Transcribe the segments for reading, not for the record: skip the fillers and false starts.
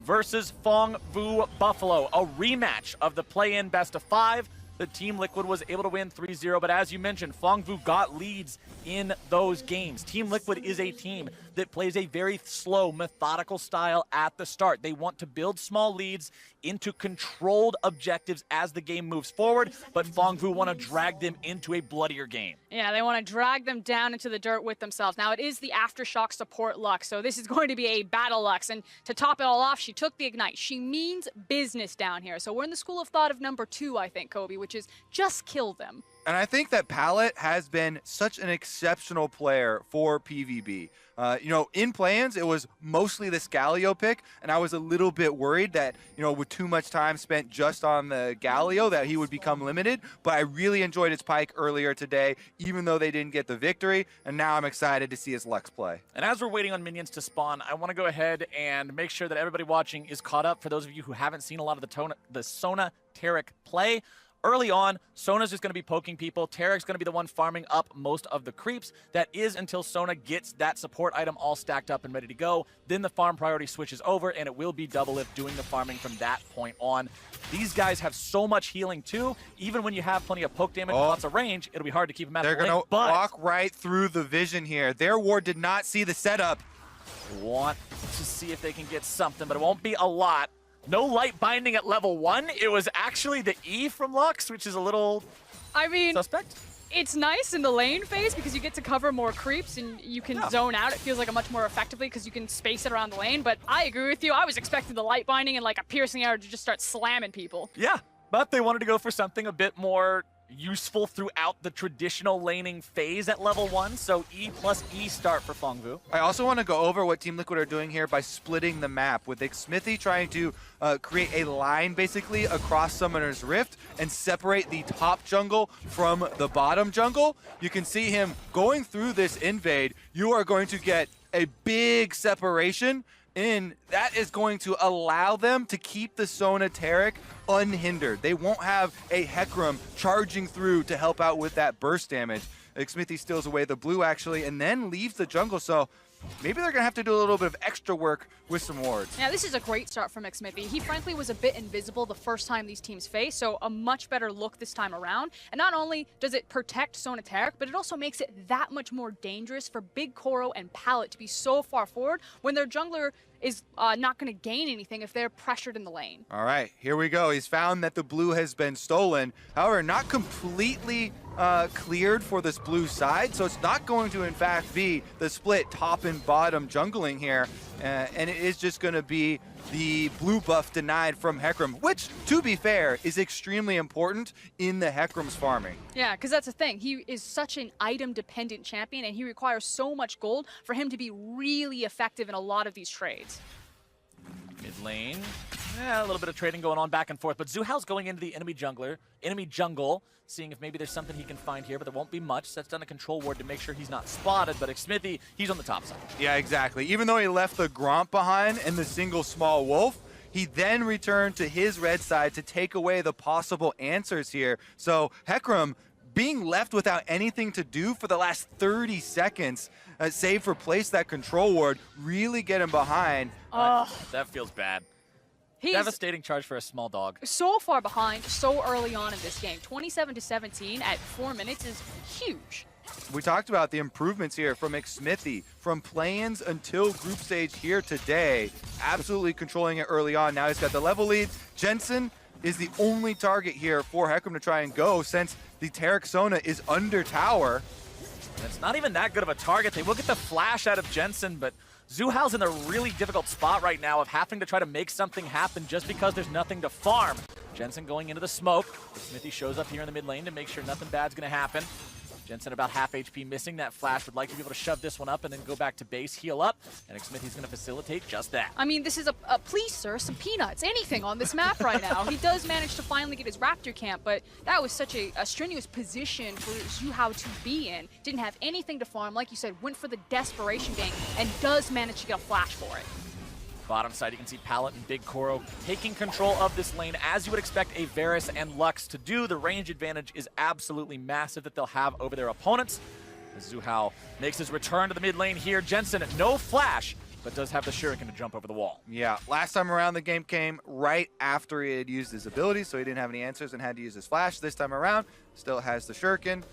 versus Phong Vu Buffalo, a rematch of the play-in best-of-5. The Team Liquid was able to win 3-0, but as you mentioned, Phong Vu got leads in those games. Team Liquid is a team that plays a very slow, methodical style at the start. They want to build small leads into controlled objectives as the game moves forward, but Phong Vu want to drag them into a bloodier game. Yeah, they want to drag them down into the dirt with themselves. Now, it is the Aftershock support Lux, so this is going to be a battle Lux. And to top it all off, she took the Ignite. She means business down here. So we're in the school of thought of number 2, I think, Kobe, which is just kill them. And I think that Palette has been such an exceptional player for PVB. You know, in play-ins, it was mostly the Scalio pick, and I was a little bit worried that, you know, with too much time spent just on the Galio, that he would become limited. But I really enjoyed his Pyke earlier today, even though they didn't get the victory, and now I'm excited to see his Lux play. And as we're waiting on minions to spawn, I want to go ahead and make sure that everybody watching is caught up. For those of you who haven't seen a lot of the Sona Taric play, early on, Sona's just going to be poking people. Taric's going to be the one farming up most of the creeps. That is until Sona gets that support item all stacked up and ready to go. Then the farm priority switches over, and it will be Doublelift doing the farming from that point on. These guys have so much healing, too. Even when you have plenty of poke damage and lots of range, it'll be hard to keep them out of the lane. They're going to walk right through the vision here. Their ward did not see the setup. Want to see if they can get something, but it won't be a lot. No light binding at level 1. It was actually the E from Lux, which is a little suspect. It's nice in the lane phase because you get to cover more creeps and you can zone out. It feels like a much more effectively because you can space it around the lane. But I agree with you. I was expecting the light binding and like a piercing arrow to just start slamming people. Yeah, but they wanted to go for something a bit more useful throughout the traditional laning phase at level 1, so E plus E start for Phong Vu. I also want to go over what Team Liquid are doing here by splitting the map, with Xmithie trying to create a line basically across Summoner's Rift and separate the top jungle from the bottom jungle. You can see him going through this invade. You are going to get a big separation, and that is going to allow them to keep the Sona Taric unhindered. They won't have a Hecarim charging through to help out with that burst damage. Xmithie steals away the blue, actually, and then leaves the jungle, so maybe they're going to have to do a little bit of extra work with some wards. Yeah, this is a great start from Xmithie. He frankly was a bit invisible the first time these teams faced, so a much better look this time around. And not only does it protect Sona Taric, but it also makes it that much more dangerous for Big Koro and Palette to be so far forward when their jungler is not going to gain anything if they're pressured in the lane. All right, here we go. He's found that the blue has been stolen. However, not completely cleared for this blue side, so it's not going to, in fact, be the split top and bottom jungling here, and it is just going to be the blue buff denied from Hecarim, which, to be fair, is extremely important in the Hecarim's farming. Yeah, because that's the thing. He is such an item-dependent champion, and he requires so much gold for him to be really effective in a lot of these trades. Mid lane, a little bit of trading going on back and forth, but Zuhal's going into the enemy jungle, seeing if maybe there's something he can find here, but there won't be much. Sets down a control ward to make sure he's not spotted, but Xmithie, he's on the top side. Yeah, exactly. Even though he left the Gromp behind and the single small wolf, he then returned to his red side to take away the possible answers here. So Hecarim, being left without anything to do for the last 30 seconds, save for place that control ward, really get him behind. That feels bad. He's devastating charge for a small dog. So far behind, so early on in this game. 27-17 at 4 minutes is huge. We talked about the improvements here from Xmithie, from play-ins until group stage here today. Absolutely controlling it early on. Now he's got the level lead. Jensen is the only target here for Hecarim to try and go, since the Taric Sona is under tower. And it's not even that good of a target. They will get the flash out of Jensen, but Zuhal's in a really difficult spot right now of having to try to make something happen just because there's nothing to farm. Jensen going into the smoke. Xmithie shows up here in the mid lane to make sure nothing bad's going to happen. Jensen about half HP missing. That flash would like to be able to shove this one up and then go back to base, heal up, and Xmithie's going to facilitate just that. I mean, this is a please, sir, some peanuts, anything on this map right now. He does manage to finally get his Raptor camp, but that was such a strenuous position for Zuhao to be in. Didn't have anything to farm, like you said, went for the desperation gank, and does manage to get a flash for it. Bottom side, you can see Palette and Big Koro taking control of this lane, as you would expect a Varus and Lux to do. The range advantage is absolutely massive that they'll have over their opponents. As Zuhao makes his return to the mid lane here. Jensen, no flash, but does have the shuriken to jump over the wall. Yeah, last time around the game came right after he had used his ability, so he didn't have any answers and had to use his flash. This time around, still has the shuriken.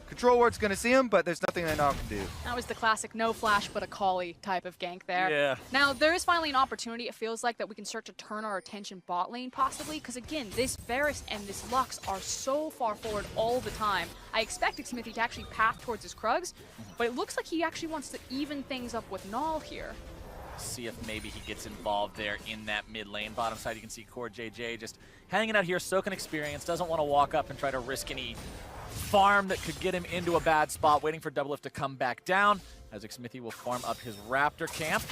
Control ward's going to see him, but there's nothing that Nog can do. That was the classic no flash but a collie type of gank there. Yeah. Now, there is finally an opportunity, it feels like, that we can start to turn our attention bot lane possibly, because again, this Varus and this Lux are so far forward all the time. I expected Smithy to actually path towards his Krugs, but it looks like he actually wants to even things up with Null here. See if maybe he gets involved there in that mid lane. Bottom side, you can see Core JJ just hanging out here, soaking experience, doesn't want to walk up and try to risk any farm that could get him into a bad spot, waiting for Doublelift to come back down, as Xmithy will farm up his Raptor camp.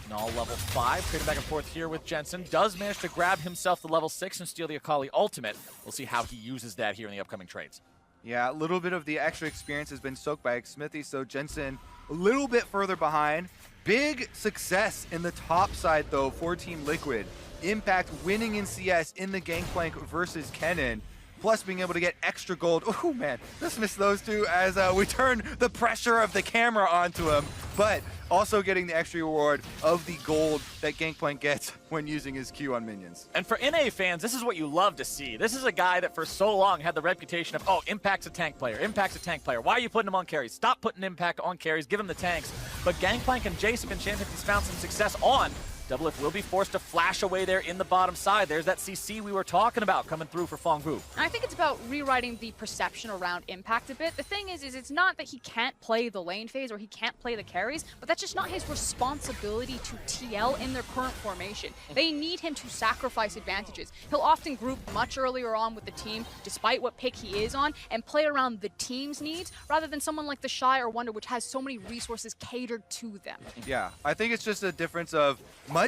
Null level 5, trading back and forth here with Jensen. Does manage to grab himself the level 6 and steal the Akali ultimate. We'll see how he uses that here in the upcoming trades. Yeah, a little bit of the extra experience has been soaked by Xmithy, so Jensen a little bit further behind. Big success in the top side, though, for Team Liquid. Impact winning in CS in the Gangplank versus Kennen, plus being able to get extra gold. Oh, man, just missed those two as we turn the pressure of the camera onto him, but also getting the extra reward of the gold that Gangplank gets when using his Q on minions. And for NA fans, this is what you love to see. This is a guy that for so long had the reputation of, oh, Impact's a tank player, Impact's a tank player. Why are you putting him on carries? Stop putting Impact on carries, give him the tanks. But Gangplank and Jace have been champions he's found some success on. Doublelift will be forced to flash away there in the bottom side. There's that CC we were talking about coming through for Phong Vu. I think it's about rewriting the perception around Impact a bit. The thing is it's not that he can't play the lane phase or he can't play the carries, but that's just not his responsibility to TL in their current formation. They need him to sacrifice advantages. He'll often group much earlier on with the team, despite what pick he is on, and play around the team's needs, rather than someone like the Shy or Wonder, which has so many resources catered to them. Yeah, I think it's just a difference of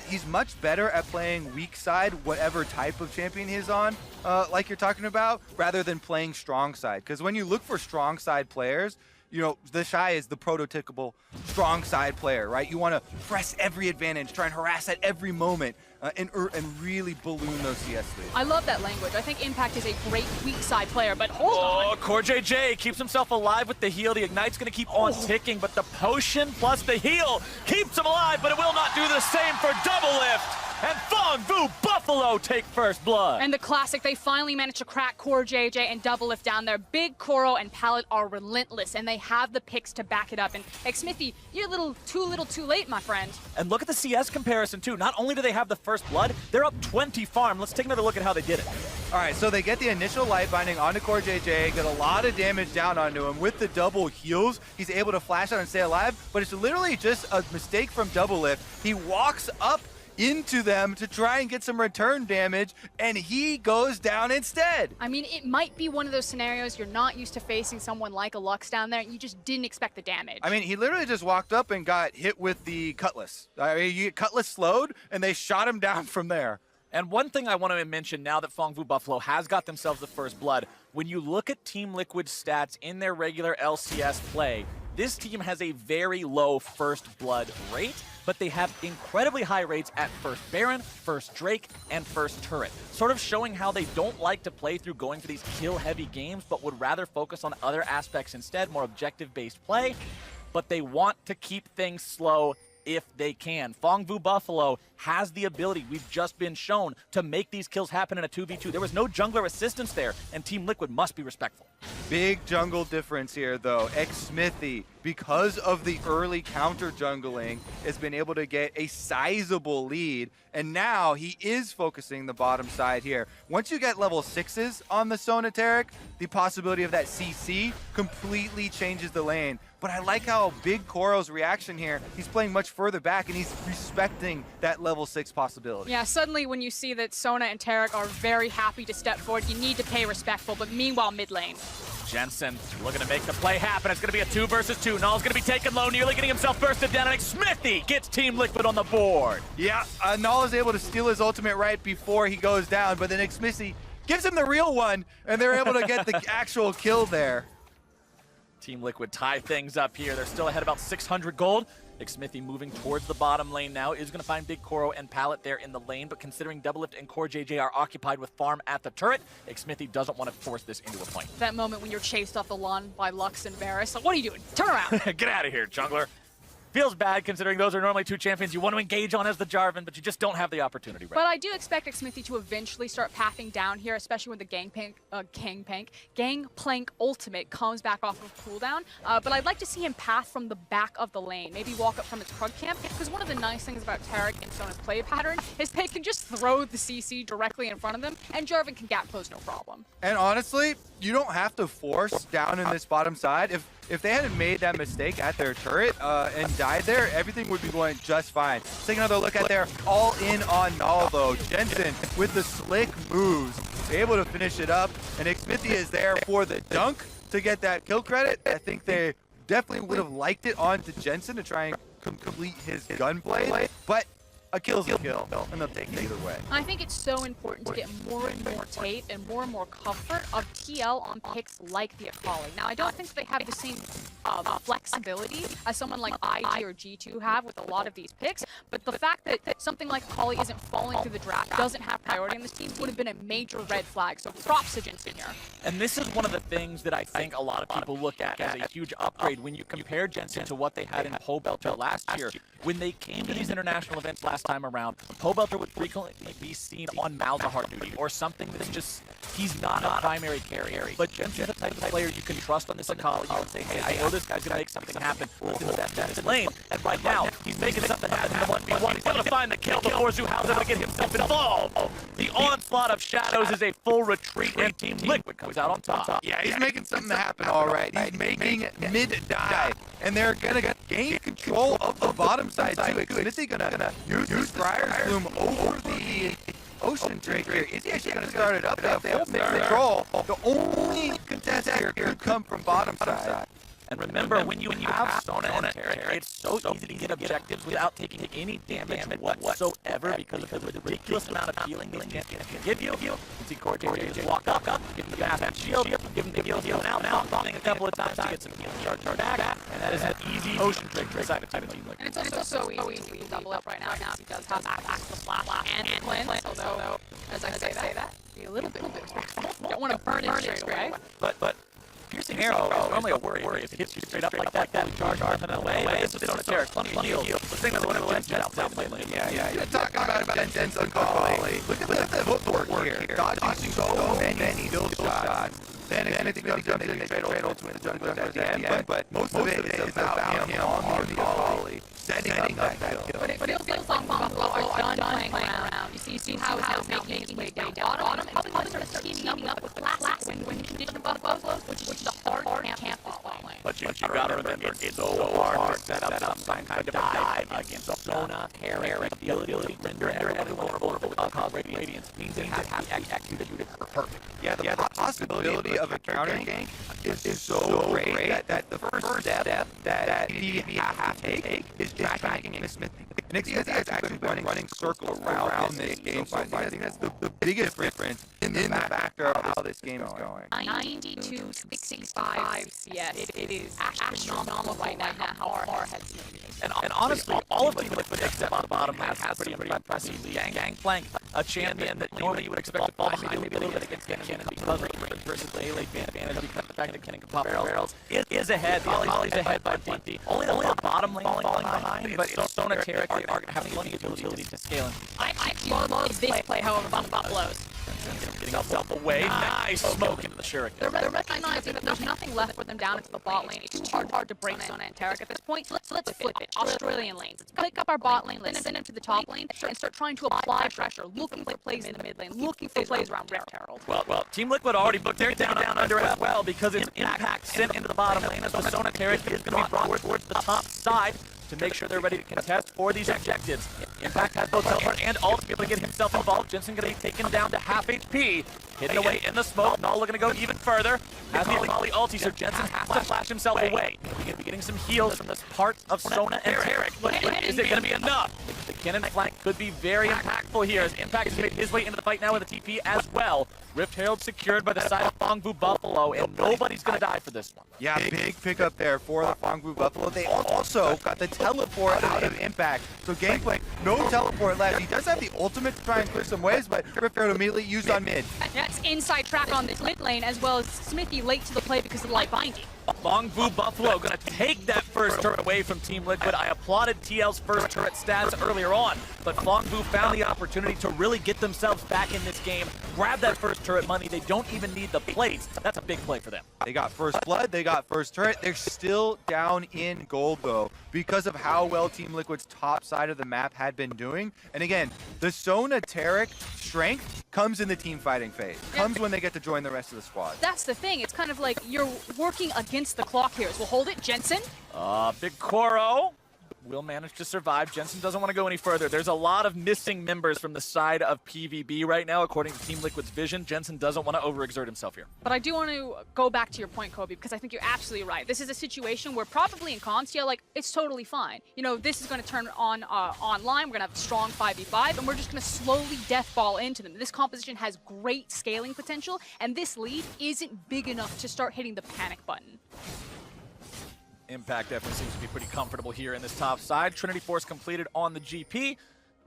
he's much better at playing weak side, whatever type of champion he's on, like you're talking about, rather than playing strong side. Because when you look for strong side players, you know, the Shy is the prototypical strong side player, right? You want to press every advantage, try and harass at every moment, and really balloon those CS leads. I love that language. I think Impact is a great weak side player, but hold on. Core JJ keeps himself alive with the heal. The Ignite's going to keep on ticking, but the potion plus the heal keeps him alive, but it will not do the same for Doublelift. And Phong Vu Buffalo take first blood. And the classic, they finally managed to crack Core JJ and Doublelift down there. Big Koro and Pallet are relentless, and they have the picks to back it up. And Xmithy, you're a little too late, my friend. And look at the CS comparison, too. Not only do they have the first blood, they're up 20 farm. Let's take another look at how they did it. All right, so they get the initial light binding onto Core JJ, get a lot of damage down onto him. With the double heals, he's able to flash out and stay alive, but it's literally just a mistake from Doublelift. He walks up into them to try and get some return damage, and he goes down instead. I mean, it might be one of those scenarios you're not used to facing someone like a Lux down there, and you just didn't expect the damage. I mean, he literally just walked up and got hit with the Cutlass. I mean, you get Cutlass slowed, and they shot him down from there. And one thing I want to mention now that Phong Vu Buffalo has got themselves the first blood, when you look at Team Liquid's stats in their regular LCS play, this team has a very low first blood rate, but they have incredibly high rates at first Baron, first Drake, and first Turret. Sort of showing how they don't like to play through going for these kill-heavy games, but would rather focus on other aspects instead, more objective-based play, but they want to keep things slow if they can. Phong Vu Buffalo has the ability, we've just been shown, to make these kills happen in a 2v2. There was no jungler assistance there, and Team Liquid must be respectful. Big jungle difference here, though. Xmithy, because of the early counter jungling, has been able to get a sizable lead, and now he is focusing the bottom side here. Once you get level 6s on the Sonateric, the possibility of that CC completely changes the lane. But I like how Big Koro's reaction here. He's playing much further back, and he's respecting that level 6 possibility. Yeah, suddenly when you see that Sona and Tarek are very happy to step forward, you need to pay respectful, but meanwhile, mid lane. Jensen looking to make the play happen. It's going to be a 2 versus 2. Null's going to be taken low, nearly getting himself bursted down, and Xmithy gets Team Liquid on the board. Yeah, Null is able to steal his ultimate right before he goes down, but then Xmithy gives him the real one, and they're able to get the actual kill there. Team Liquid tie things up here. They're still ahead about 600 gold. Xmithy moving towards the bottom lane now is going to find Big Koro and Pallet there in the lane, but considering Doublelift and Core JJ are occupied with farm at the turret, Xmithy doesn't want to force this into a point. That moment when you're chased off the lawn by Lux and Varus, like, what are you doing? Turn around. Get out of here, jungler. Feels bad considering those are normally two champions you want to engage on as the Jarvan, but you just don't have the opportunity right. But I do expect Xmithy to eventually start pathing down here, especially when the Gangplank ultimate comes back off of cooldown. But I'd like to see him path from the back of the lane, maybe walk up from his Krug camp, because one of the nice things about Taric and Sona's play pattern is they can just throw the CC directly in front of them, and Jarvan can gap close no problem. And honestly, you don't have to force down in this bottom side. If they hadn't made that mistake at their turret and died there, everything would be going just fine. Let's take another look at their all in on Null though. Jensen with the slick moves, able to finish it up, and Xmithy is there for the dunk to get that kill credit. I think they definitely would have liked it onto Jensen to try and complete his gunplay, but a kill's a kill, and they'll take it either way. I think it's so important to get more and more tape and more comfort of TL on picks like the Akali. Now, I don't think they have the same flexibility as someone like IG or G2 have with a lot of these picks, but the fact that something like Akali isn't falling through the draft, doesn't have priority on this team, would have been a major red flag, so props to Jensen here. And this is one of the things that I think a lot of people look at as a huge upgrade when you compare Jensen to what they had in Pobelter last year. When they came to these international events last time around, Pobelter would frequently be seen on Malzahar duty or something that's just, he's not a primary carrier. But Jensen's the type of player you can trust on this Akali. You can say, hey, I know this guy's going to make something happen within that lane. And right now, he's making something happen in the 1v1. He's going to find the kill before Zuhau's able to get himself involved. The onslaught of shadows is a full retreat, and Team Liquid comes out on top. Yeah, he's making something happen all right. He's making mid-dive, and they're going to gain control of the bottom side too. Xmithy going to use Briar's Bloom over the Ocean Drake here. Is he actually going to start it up? They have full control. The only contest here could come from bottom side. And remember, when you have Sona and Taric, it's so easy to get objectives without taking any damage whatsoever because of the ridiculous amount of healing these champions can give you. You can see Cortez just walk up, give him the massive shield, give him the heal now, bombing a couple of times to get some healing charge back, and that is an easy Ocean Drake side of Team Liquid. And it's also so easy to double up right now because he does have access to Flash and Cleanse, although, as I say that, be a little bit respectful. Don't want to burn it straight away. But piercing arrow is normally a worry if it hits you straight up like that, fully charged off and away. But it's just on a Taric, plenty of heal. The thing that's one of the Jensen's outplay lane. Yeah. You're talking about Jensen's Akali. Look at the footwork here. Dodging so many kill shots. Then anything comes in, they trade ultimate to jungler at the end. But most of it is about him on the Akali. Setting up that kill. But it feels like Buffalo are done playing around. You see how it's now making his way down bottom, and probably start teaming up with Classic when you condition Buffalo, which is the hard camp following. But you gotta remember, it's so hard to set up some kind of dive against Sona, Taric, the ability to render everyone vulnerable with cause radiance means it has to be executed perfect. Yeah, the possibility of a counter gank is so great that the first step that PVB have to take is tracking Xmithy. And Xmithy is actually running circles around this game so far. I think that's the biggest difference in the factor of how this game is going. 92-65 CS. It is astronomical right now how our heads moving. And honestly, all of the Liquid except on the bottom lane has pretty impressive Gangplank, a champion that normally you would expect to fall behind maybe a little bit against Cannon because range versus the late advantage because of the fact that Cannon can pop barrels is ahead. Volley's ahead by 50. Only the bottom lane falling behind, but Sona Taric are going to have plenty of utility to scale him. I love this play, however, Buffalo's. Getting himself away. Nice smoke into the Shuriken. They're recognizing that there's nothing left for them down into the bot lane. It's too hard to break Sona and Taric at this point. So let's flip it. Australian lanes. Let's pick up our bot lane, let's send him to the top lane, and start trying to apply pressure, looking for plays in the mid lane, looking for plays around Rift Herald. Well, Team Liquid already booked their down under as well because it's Impact sent into the bottom lane as the Sona Taric is going to be brought towards the top side to make sure they're ready to contest for these objectives. Impact has both teleport and ult to be able to get himself involved. Jensen going to be taken down to half HP. Hidden away in the smoke. Null looking to go even further. Has the Akali ulti, so Jensen has to flash himself away. We're going to be getting some heals from this part of Sona and Taric. But is it going to be enough? The cannon flank could be very impactful here as Impact has made his way into the fight now with a TP as well. Rift Herald secured by the side of Fongbu Buffalo, and nobody's going to die for this one. Yeah, big pickup there for the Fongbu Buffalo. They also got the teleport out of Impact. So Gangplank, no teleport left. He does have the ultimate to try and clear some waves, but Rift Herald immediately used on mid. That's inside track on this mid lane, as well as Xmithy late to the play because of the light binding. Fongbu Buffalo going to take that first turret away from Team Liquid. I applauded TL's first turret stats earlier on, but Fongbu found the opportunity to really get themselves back in this game, grab that first turret money. They don't even need the plates. That's a big play for them. They got first blood, they got first turret. They're still down in gold, though, because of how well Team Liquid's top side of the map had been doing. And again, the Sona Taric strength comes in the team fighting phase. Comes when they get to join the rest of the squad. That's the thing. It's kind of like you're working against the clock here. So we'll hold it. Jensen. Big Koro will manage to survive. Jensen doesn't want to go any further. There's a lot of missing members from the side of PVB right now, according to Team Liquid's vision. Jensen doesn't want to overexert himself here. But I do want to go back to your point, Kobe, because I think you're absolutely right. This is a situation where probably in comms, yeah, like, it's totally fine. You know, this is going to turn on online. We're going to have a strong 5v5, and we're just going to slowly deathball into them. This composition has great scaling potential, and this lead isn't big enough to start hitting the panic button. Impact definitely seems to be pretty comfortable here in this top side. Trinity Force completed on the GP.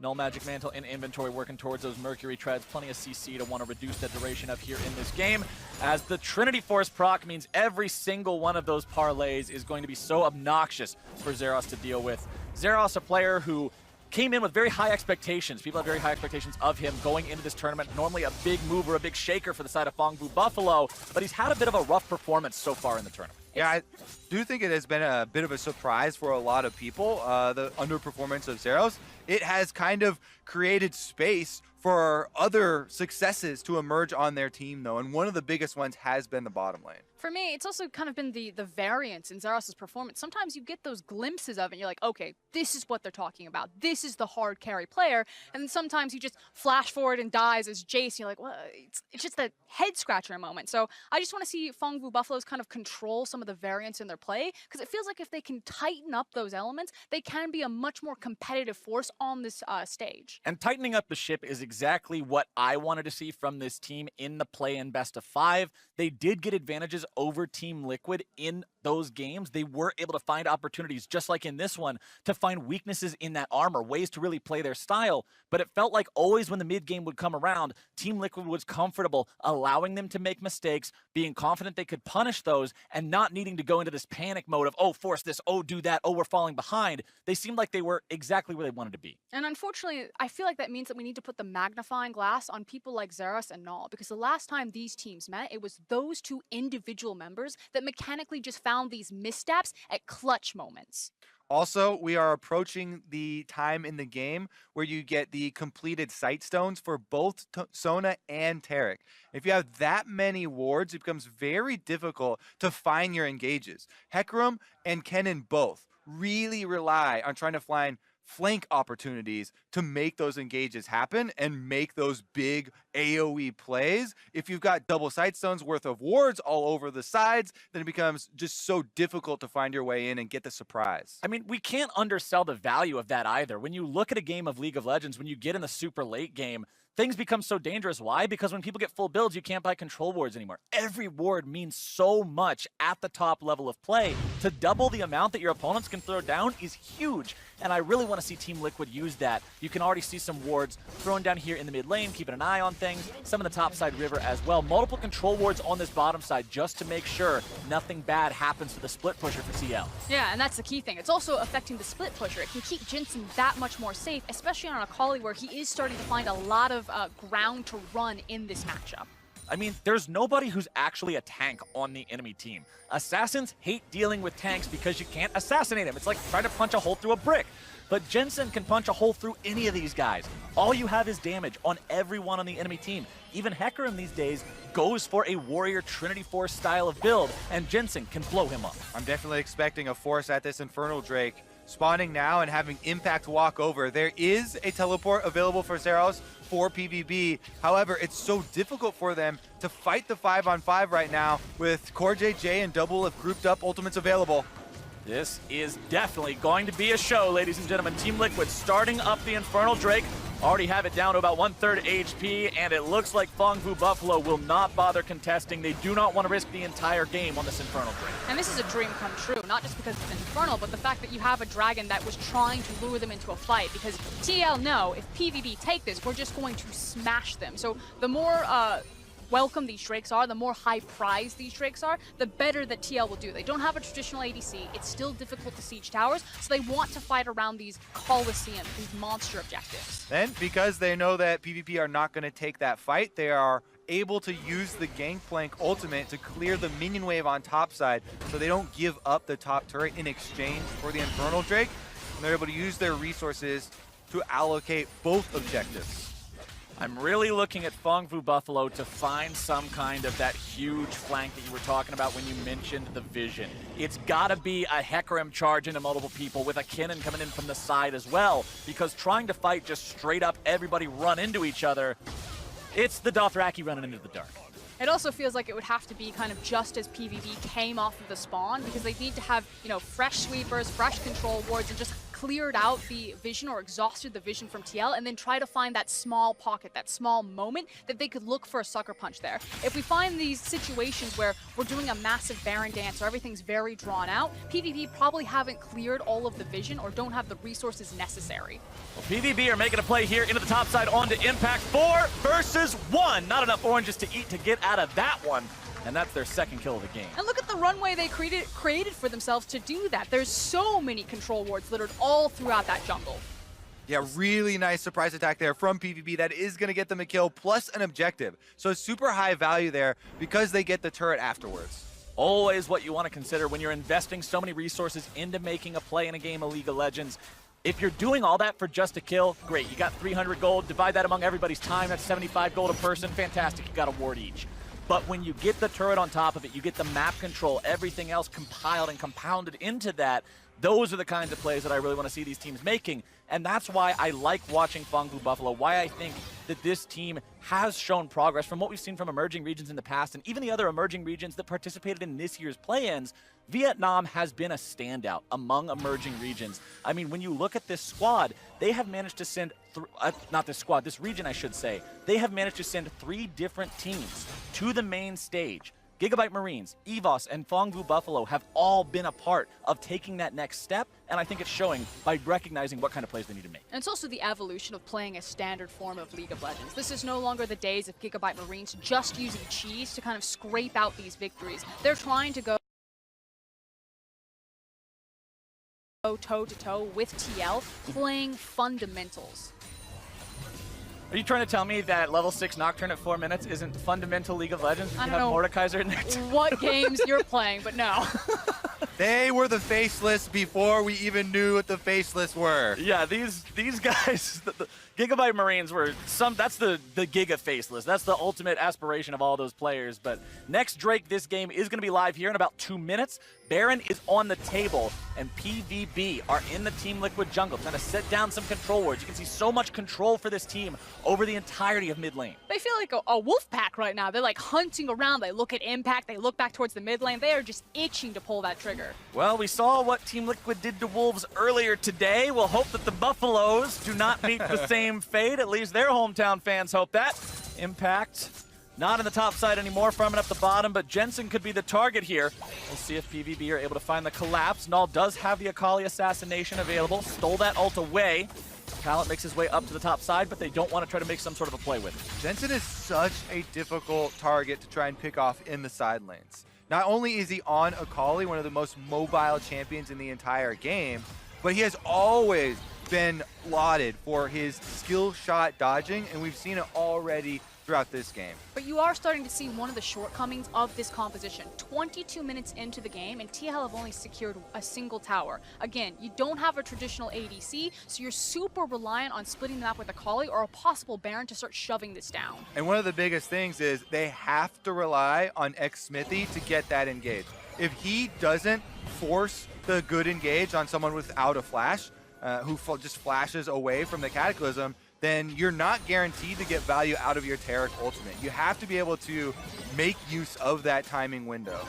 Null Magic Mantle in inventory, working towards those Mercury Treads. Plenty of CC to want to reduce the duration of here in this game, as the Trinity Force proc means every single one of those parlays is going to be so obnoxious for Zeros to deal with. Zeros, a player who came in with very high expectations. People have very high expectations of him going into this tournament. Normally a big mover, a big shaker for the side of Fongbu Buffalo, but he's had a bit of a rough performance so far in the tournament. Yeah, I do think it has been a bit of a surprise for a lot of people, the underperformance of Zeros. It has kind of created space for other successes to emerge on their team, though, and one of the biggest ones has been the bottom lane. For me, it's also kind of been the variance in Zeros' performance. Sometimes you get those glimpses of it, and you're like, okay, this is what they're talking about. This is the hard carry player. And then sometimes you just flash forward and dies as Jace, and you're like, well, it's just a head-scratcher moment. So I just want to see Fongbu Buffaloes kind of control some of the variance in their play, because it feels like if they can tighten up those elements, they can be a much more competitive force on this stage. And tightening up the ship is exactly what I wanted to see from this team in the play-in best-of-5. They did get advantages over Team Liquid in those games. They were able to find opportunities, just like in this one, to find weaknesses in that armor, ways to really play their style. But it felt like always when the mid-game would come around, Team Liquid was comfortable allowing them to make mistakes, being confident they could punish those, and not needing to go into this panic mode of, oh, force this, oh, do that, oh, we're falling behind. They seemed like they were exactly where they wanted to be. And unfortunately, I feel like that means that we need to put the magnifying glass on people like Zeros and Null, because the last time these teams met, it was those two individual members that mechanically just found these missteps at clutch moments. Also, we are approaching the time in the game where you get the completed sight stones for both Sona and Taric. If you have that many wards, it becomes very difficult to find your engages. Hecarim and Kennen both really rely on trying to find flank opportunities to make those engages happen and make those big AoE plays. If you've got double sightstones worth of wards all over the sides, then it becomes just so difficult to find your way in and get the surprise. I mean, we can't undersell the value of that either. When you look at a game of League of Legends, when you get in the super late game, things become so dangerous. Why? Because when people get full builds, you can't buy control wards anymore. Every ward means so much at the top level of play. To double the amount that your opponents can throw down is huge. And I really want to see Team Liquid use that. You can already see some wards thrown down here in the mid lane, keeping an eye on things. Some of the top side river as well. Multiple control wards on this bottom side just to make sure nothing bad happens to the split pusher for CL. Yeah, and that's the key thing. It's also affecting the split pusher. It can keep Jensen that much more safe, especially on a Akali where he is starting to find a lot of ground to run in this matchup. I mean, there's nobody who's actually a tank on the enemy team. Assassins hate dealing with tanks because you can't assassinate them. It's like trying to punch a hole through a brick. But Jensen can punch a hole through any of these guys. All you have is damage on everyone on the enemy team. Even Hecarim these days goes for a Warrior Trinity Force style of build, and Jensen can blow him up. I'm definitely expecting a force at this Infernal Drake. Spawning now and having Impact walk over. There is a teleport available for Zeros for PVB. However, it's so difficult for them to fight the 5-on-5 right now with Core JJ and Double if grouped up ultimates available. This is definitely going to be a show, ladies and gentlemen. Team Liquid starting up the Infernal Drake. Already have it down to about 1/3 HP, and it looks like Fongbu Buffalo will not bother contesting. They do not want to risk the entire game on this Infernal Drake. And this is a dream come true, not just because it's Infernal, but the fact that you have a dragon that was trying to lure them into a fight, because TL know if PVB take this, we're just going to smash them. So the more welcome these Drakes are, the more high prize these Drakes are, the better that TL will do. They don't have a traditional ADC. It's still difficult to siege towers, so they want to fight around these Colosseum, these monster objectives. Then, because they know that PvP are not going to take that fight, they are able to use the Gangplank ultimate to clear the minion wave on top side so they don't give up the top turret in exchange for the Infernal Drake. And they're able to use their resources to allocate both objectives. I'm really looking at Fongfu Buffalo to find some kind of that huge flank that you were talking about when you mentioned the vision. It's got to be a Hecarim charge into multiple people with a Kinnan coming in from the side as well, because trying to fight just straight up everybody run into each other, it's the Dothraki running into the dark. It also feels like it would have to be kind of just as PvP came off of the spawn, because they need to have, you know, fresh sweepers, fresh control wards, and just cleared out the vision or exhausted the vision from TL, and then try to find that small pocket, that small moment that they could look for a sucker punch there. If we find these situations where we're doing a massive Baron dance or everything's very drawn out, PvP probably haven't cleared all of the vision or don't have the resources necessary. Well, PVB are making a play here into the top side onto Impact. 4 versus 1. Not enough oranges to eat to get out of that one. And that's their second kill of the game. And look at the runway they created for themselves to do that. There's so many control wards littered all throughout that jungle. Yeah, really nice surprise attack there from PvP. That is going to get them a kill plus an objective. So super high value there because they get the turret afterwards. Always what you want to consider when you're investing so many resources into making a play in a game of League of Legends. If you're doing all that for just a kill, great. You got 300 gold. Divide that among everybody's time. That's 75 gold a person. Fantastic. You got a ward each. But when you get the turret on top of it, you get the map control, everything else compiled and compounded into that, those are the kinds of plays that I really want to see these teams making. And that's why I like watching Fongfu Buffalo, why I think that this team has shown progress from what we've seen from emerging regions in the past, and even the other emerging regions that participated in this year's play-ins. Vietnam has been a standout among emerging regions. I mean, when you look at this squad, they have managed to send, not this squad, this region I should say, they have managed to send 3 different teams to the main stage. Gigabyte Marines, EVOS, and Fongfu Buffalo have all been a part of taking that next step, and I think it's showing by recognizing what kind of plays they need to make. And it's also the evolution of playing a standard form of League of Legends. This is no longer the days of Gigabyte Marines just using cheese to kind of scrape out these victories. They're trying to go toe-to-toe with TL, playing fundamentals. Are you trying to tell me that level 6 Nocturne at 4 minutes isn't fundamental League of Legends? I You don't have know Mordekaiser in there too. what games you're playing, but no. They were the faceless before we even knew what the faceless were. Yeah, these guys, the Gigabyte Marines were that's the Giga faceless. That's the ultimate aspiration of all those players. But next Drake this game is going to be live here in about 2 minutes. Baron is on the table, and PVB are in the Team Liquid jungle, trying to set down some control wards. You can see so much control for this team over the entirety of mid lane. They feel like a wolf pack right now. They're like hunting around. They look at Impact. They look back towards the mid lane. They are just itching to pull that trigger. Well, we saw what Team Liquid did to Wolves earlier today. We'll hope that the Buffaloes do not meet the same fate. At least their hometown fans hope that. Impact not in the top side anymore, farming up the bottom, but Jensen could be the target here. We'll see if PVB are able to find the collapse. Null does have the Akali assassination available. Stole that ult away. Talent makes his way up to the top side, but they don't want to try to make some sort of a play with it. Jensen is such a difficult target to try and pick off in the side lanes. Not only is he on Akali, one of the most mobile champions in the entire game, but he has always been lauded for his skill shot dodging, and we've seen it already throughout this game. But you are starting to see one of the shortcomings of this composition. 22 minutes into the game, and TL have only secured a single tower. Again, you don't have a traditional ADC, so you're super reliant on splitting the map with Akali or a possible Baron to start shoving this down. And one of the biggest things is they have to rely on Smithy to get that engage. If he doesn't force the good engage on someone without a flash, who just flashes away from the Cataclysm, then you're not guaranteed to get value out of your Taric ultimate. You have to be able to make use of that timing window.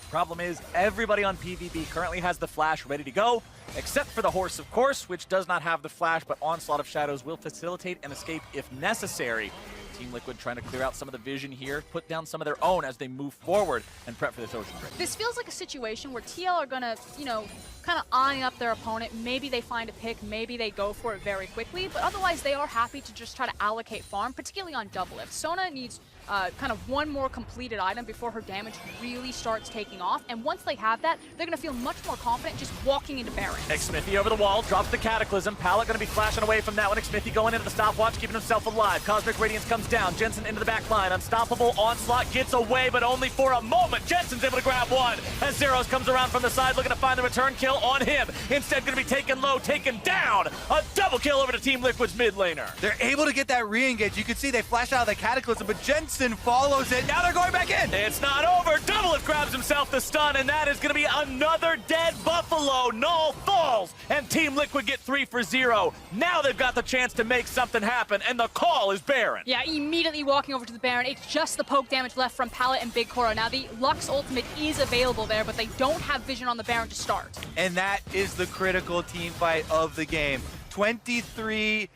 Problem is, everybody on PVB currently has the flash ready to go, except for the horse, of course, which does not have the flash, but Onslaught of Shadows will facilitate an escape if necessary. Team Liquid trying to clear out some of the vision here, put down some of their own as they move forward and prep for this Ocean break. This feels like a situation where TL are gonna, you know, kind of eyeing up their opponent. Maybe they find a pick, maybe they go for it very quickly, but otherwise they are happy to just try to allocate farm, particularly on double lift. Sona needs kind of one more completed item before her damage really starts taking off, and once they have that, they're going to feel much more confident just walking into Baron. Xmithy over the wall, drops the Cataclysm. Pallet going to be flashing away from that one. Xmithy going into the stopwatch, keeping himself alive. Cosmic Radiance comes down. Jensen into the back line. Unstoppable Onslaught gets away, but only for a moment. Jensen's able to grab one as Zeros comes around from the side, looking to find the return kill on him. Instead, going to be taken low, taken down. A double kill over to Team Liquid's mid laner. They're able to get that re-engage. You can see they flash out of the Cataclysm, but Jensen follows it. Now they're going back in. It's not over. Doublelift grabs himself the stun, and that is going to be another dead Buffalo. Null falls, and Team Liquid get 3 for 0. Now they've got the chance to make something happen, and the call is Baron. Yeah, immediately walking over to the Baron. It's just the poke damage left from Pallet and Big Cora. Now the Lux ultimate is available there, but they don't have vision on the Baron to start. And that is the critical team fight of the game. 23,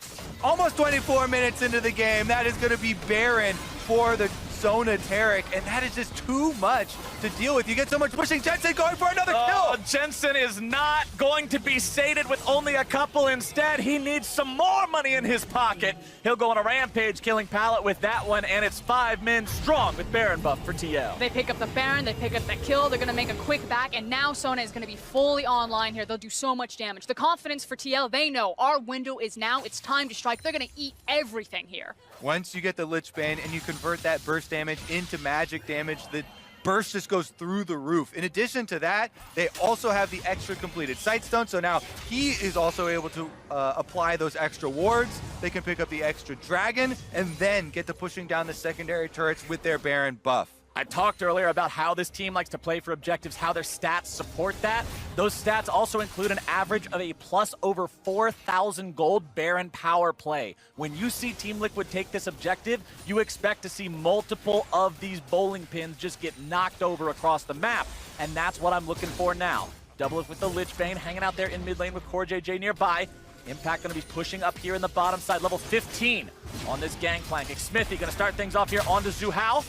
almost 24 minutes into the game. That is going to be Baron for the Sona Taric, and that is just too much to deal with. You get so much pushing. Jensen going for another kill. Jensen is not going to be sated with only a couple. Instead, he needs some more money in his pocket. He'll go on a rampage, killing Pallet with that one, and it's 5 men strong with Baron buff for TL. They pick up the Baron, they pick up the kill, they're going to make a quick back, and now Sona is going to be fully online here. They'll do so much damage. The confidence for TL, they know our window is now. It's time to strike. They're going to eat everything here. Once you get the Lich Bane and you convert that burst damage into magic damage, the burst just goes through the roof. In addition to that, they also have the extra completed Sightstone, so now he is also able to apply those extra wards. They can pick up the extra Dragon and then get to pushing down the secondary turrets with their Baron buff. I talked earlier about how this team likes to play for objectives, how their stats support that. Those stats also include an average of a plus over 4,000 gold Baron power play. When you see Team Liquid take this objective, you expect to see multiple of these bowling pins just get knocked over across the map, and that's what I'm looking for now. Doublelift with the Lich Bane, hanging out there in mid lane with Core JJ nearby. Impact going to be pushing up here in the bottom side, level 15 on this Gangplank. Xmithy going to start things off here onto Zhu Hao.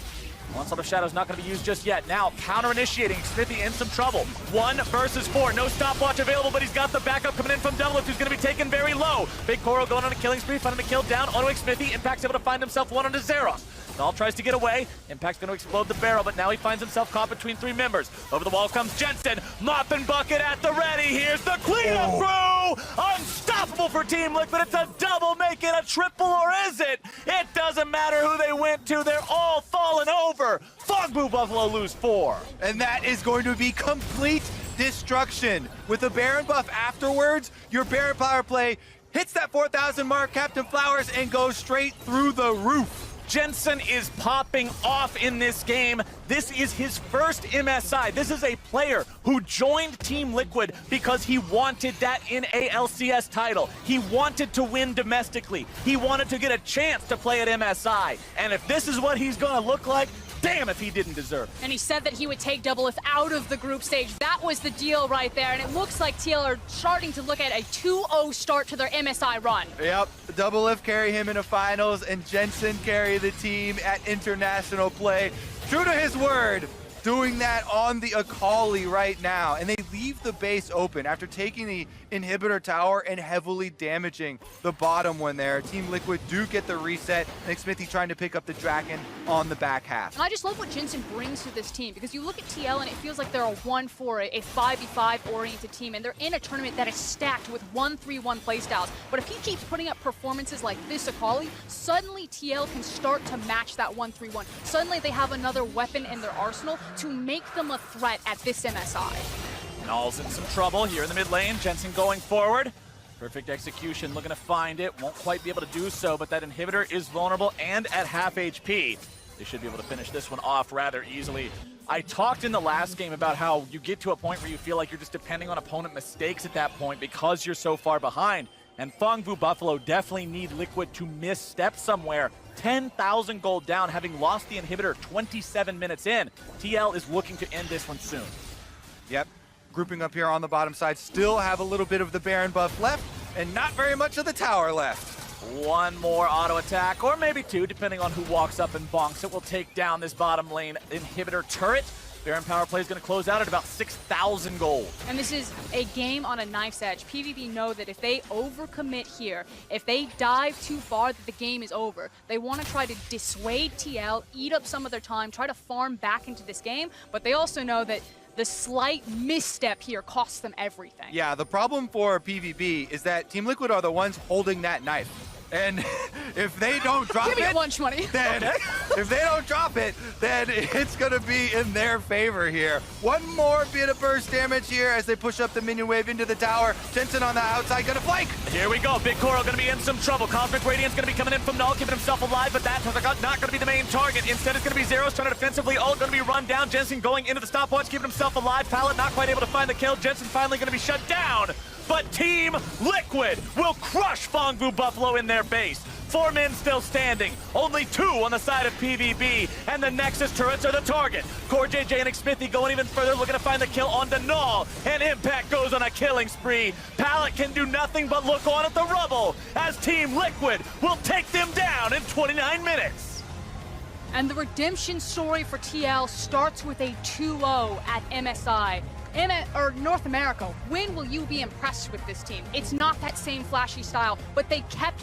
Onslaught of Shadow's not going to be used just yet. Now, counter-initiating. Xmithy in some trouble. 1 versus 4. No stopwatch available, but he's got the backup coming in from Doublelift, who's going to be taken very low. Big Koro going on a killing spree, finding the kill down onto Xmithy. Impact's able to find himself one onto Zeros. Null tries to get away. Impact's going to explode the barrel, but now he finds himself caught between 3 members. Over the wall comes Jensen. Mop and bucket at the ready. Here's the cleanup crew. Unstoppable for Team Liquid. It's a double, make it a triple, or is it? It doesn't matter who they went to. They're all falling over. Fogbu Buffalo lose 4. And that is going to be complete destruction. With the Baron buff afterwards, your Baron power play hits that 4,000 mark, Captain Flowers, and goes straight through the roof. Jensen is popping off in this game. This is his first MSI. This is a player who joined Team Liquid because he wanted that NALCS title. He wanted to win domestically. He wanted to get a chance to play at MSI. And if this is what he's gonna look like, damn if he didn't deserve it. And he said that he would take Doublelift out of the group stage. That was the deal right there, and it looks like TL are starting to look at a 2-0 start to their MSI run. Yep, Doublelift carry him into finals, and Jensen carry the team at international play. True to his word, doing that on the Akali right now, and they leave the base open after taking the inhibitor tower and heavily damaging the bottom one there. Team Liquid do get the reset, and Xmithy trying to pick up the Dragon on the back half. And I just love what Jensen brings to this team, because you look at TL and it feels like they're a 1-4, a 5v5 oriented team, and they're in a tournament that is stacked with 1-3-1 playstyles. But if he keeps putting up performances like this Akali, suddenly TL can start to match that 1-3-1. Suddenly they have another weapon in their arsenal to make them a threat at this MSI. Null's in some trouble here in the mid lane. Jensen going forward. Perfect execution, looking to find it. Won't quite be able to do so, but that inhibitor is vulnerable and at half HP. They should be able to finish this one off rather easily. I talked in the last game about how you get to a point where you feel like you're just depending on opponent mistakes at that point because you're so far behind. And Fongbu Buffalo definitely need Liquid to misstep somewhere. 10,000 gold down, having lost the inhibitor 27 minutes in. TL is looking to end this one soon. Yep. Grouping up here on the bottom side, still have a little bit of the Baron buff left, and not very much of the tower left. One more auto attack, or maybe two, depending on who walks up and bonks it. Will take down this bottom lane inhibitor turret. Baron power play is going to close out at about 6,000 gold. And this is a game on a knife's edge. PVB know that if they overcommit here, if they dive too far, that the game is over. They want to try to dissuade TL, eat up some of their time, try to farm back into this game, but they also know that the slight misstep here costs them everything. Yeah, the problem for PVB is that Team Liquid are the ones holding that knife. And if they don't drop Give me it, lunch money. then if they don't drop it, then it's going to be in their favor here. One more bit of burst damage here as they push up the minion wave into the tower. Jensen on the outside going to flank. Here we go. Big Koro going to be in some trouble. Cosmic Radiance going to be coming in from Null, keeping himself alive, but that's not going to be the main target. Instead, it's going to be Zeros trying to defensively. Ult going to be run down. Jensen going into the stopwatch, keeping himself alive. Pallet not quite able to find the kill. Jensen finally going to be shut down. But Team Liquid will crush Fongbu Buffalo in their base. 4 men still standing, only 2 on the side of PVB, and the Nexus turrets are the target. Core JJ and Smithy going even further, looking to find the kill on Null, and Impact goes on a killing spree. Pallet can do nothing but look on at the rubble as Team Liquid will take them down in 29 minutes. And the redemption story for TL starts with a 2-0 at MSI. North America, when will you be impressed with this team? It's not that same flashy style, but they kept